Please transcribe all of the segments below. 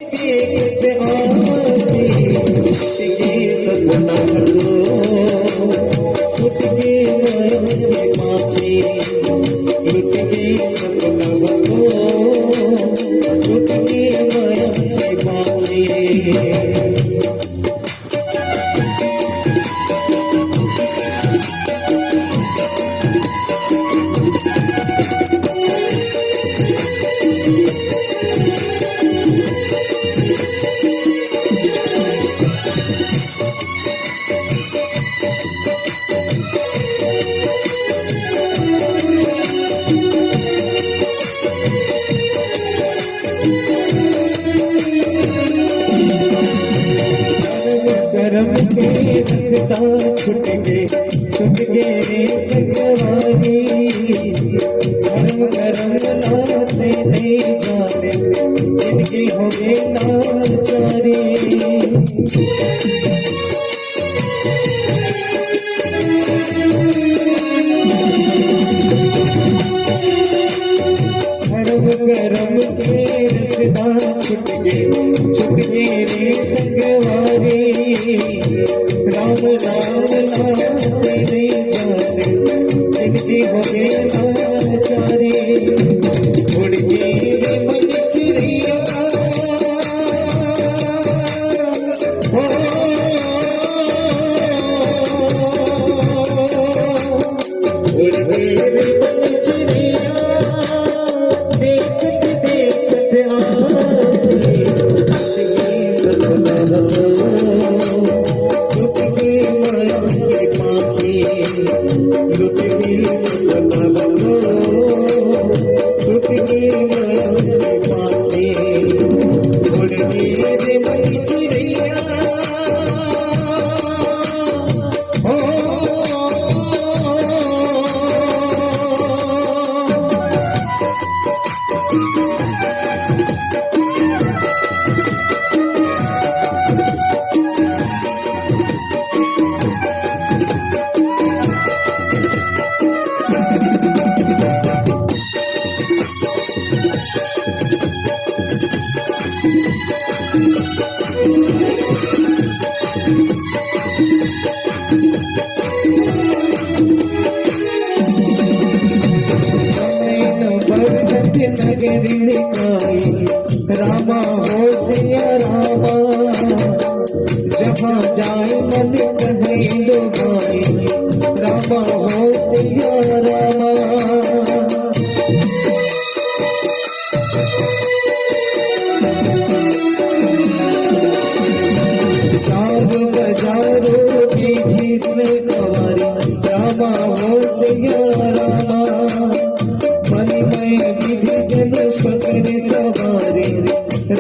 देखते आती ये सपना दो टूट गई माया की माटी टूट गई सपना दो टूट गई माया की माटी करम के रस्ता छुट गए रे सकवारी करम करम लाते नहीं जाने जिनके हो गए नाचारी करम के रस्ता छुट गए रे सकवारी राम नाम लाते नहीं जाने जिनकी हो गए नाचारी उड़ गई रे मन चिड़िया उड़ गई रे मन चिड़िया देखते देखते रामा हो सिया रामा जहाँ जाए मन कहे लो भाई रामा हो सिया रामा चारों बजारों की जीत कवारी रामा हो सिया रामा जन शकर सवारे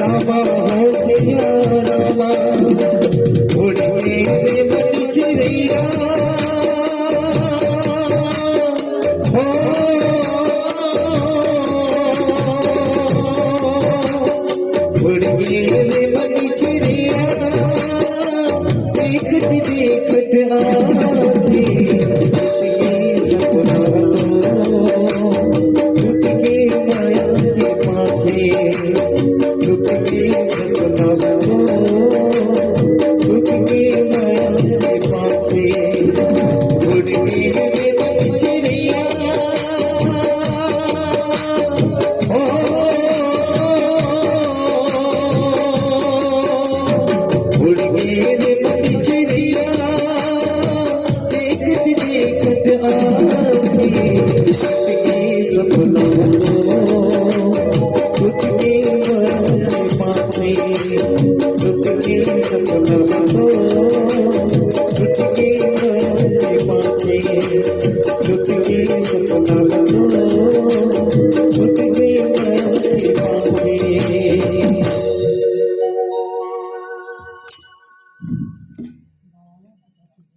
रामा हो सिया रामा उड़ गए रे मन चिड़िया उड़ गए रे मन चिड़िया देखते देखते आती सपना